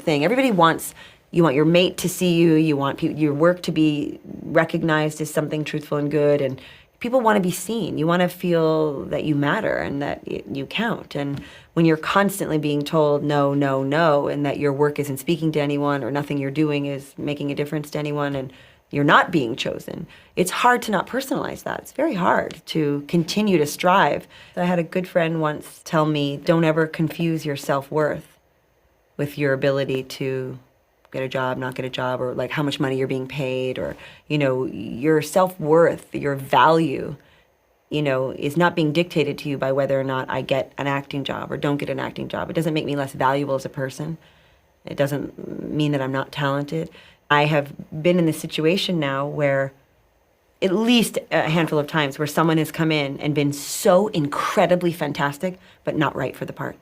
thing. Everybody wants, you want your mate to see you, you want your work to be recognized as something truthful and good, and people want to be seen. You want to feel that you matter and that you count. And when you're constantly being told no, no, no, and that your work isn't speaking to anyone or nothing you're doing is making a difference to anyone and you're not being chosen, it's hard to not personalize that. It's very hard to continue to strive. I had a good friend once tell me, don't ever confuse your self-worth with your ability to get a job, not get a job, or like how much money you're being paid, or, you know, your self-worth, your value, you know, is not being dictated to you by whether or not I get an acting job or don't get an acting job. It doesn't make me less valuable as a person. It doesn't mean that I'm not talented. I have been in this situation now where at least a handful of times where someone has come in and been so incredibly fantastic, but not right for the part.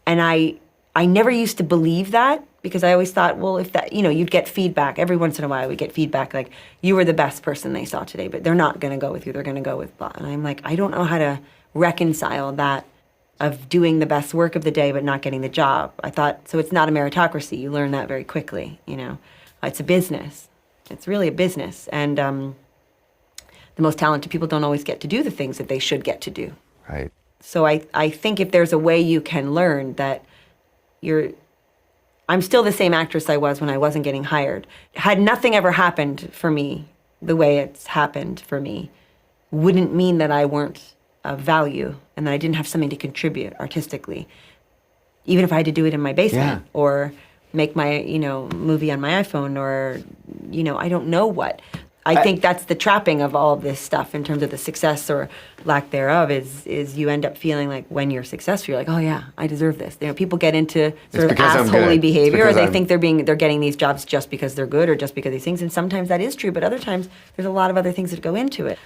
And I never used to believe that, because I always thought, well, if that, you know, you'd get feedback. Every once in a while, we get feedback like, you were the best person they saw today, but they're not going to go with you. They're going to go with blah. And I'm like, I don't know how to reconcile that of doing the best work of the day, but not getting the job. I thought, so it's not a meritocracy. You learn that very quickly, you know. It's a business. It's really a business. And the most talented people don't always get to do the things that they should get to do. Right. So I think if there's a way you can learn that I'm still the same actress I was when I wasn't getting hired. Had nothing ever happened for me the way it's happened for me, wouldn't mean that I weren't of value and that I didn't have something to contribute artistically. Even if I had to do it in my basement or make my, you know, movie on my iPhone or, you know, I don't know what. I think that's the trapping of all this stuff in terms of the success or lack thereof is you end up feeling like when you're successful, you're like, oh yeah, I deserve this. You know, people get into sort of assholey behavior, or they think they're getting these jobs just because they're good or just because of these things. And sometimes that is true, but other times there's a lot of other things that go into it.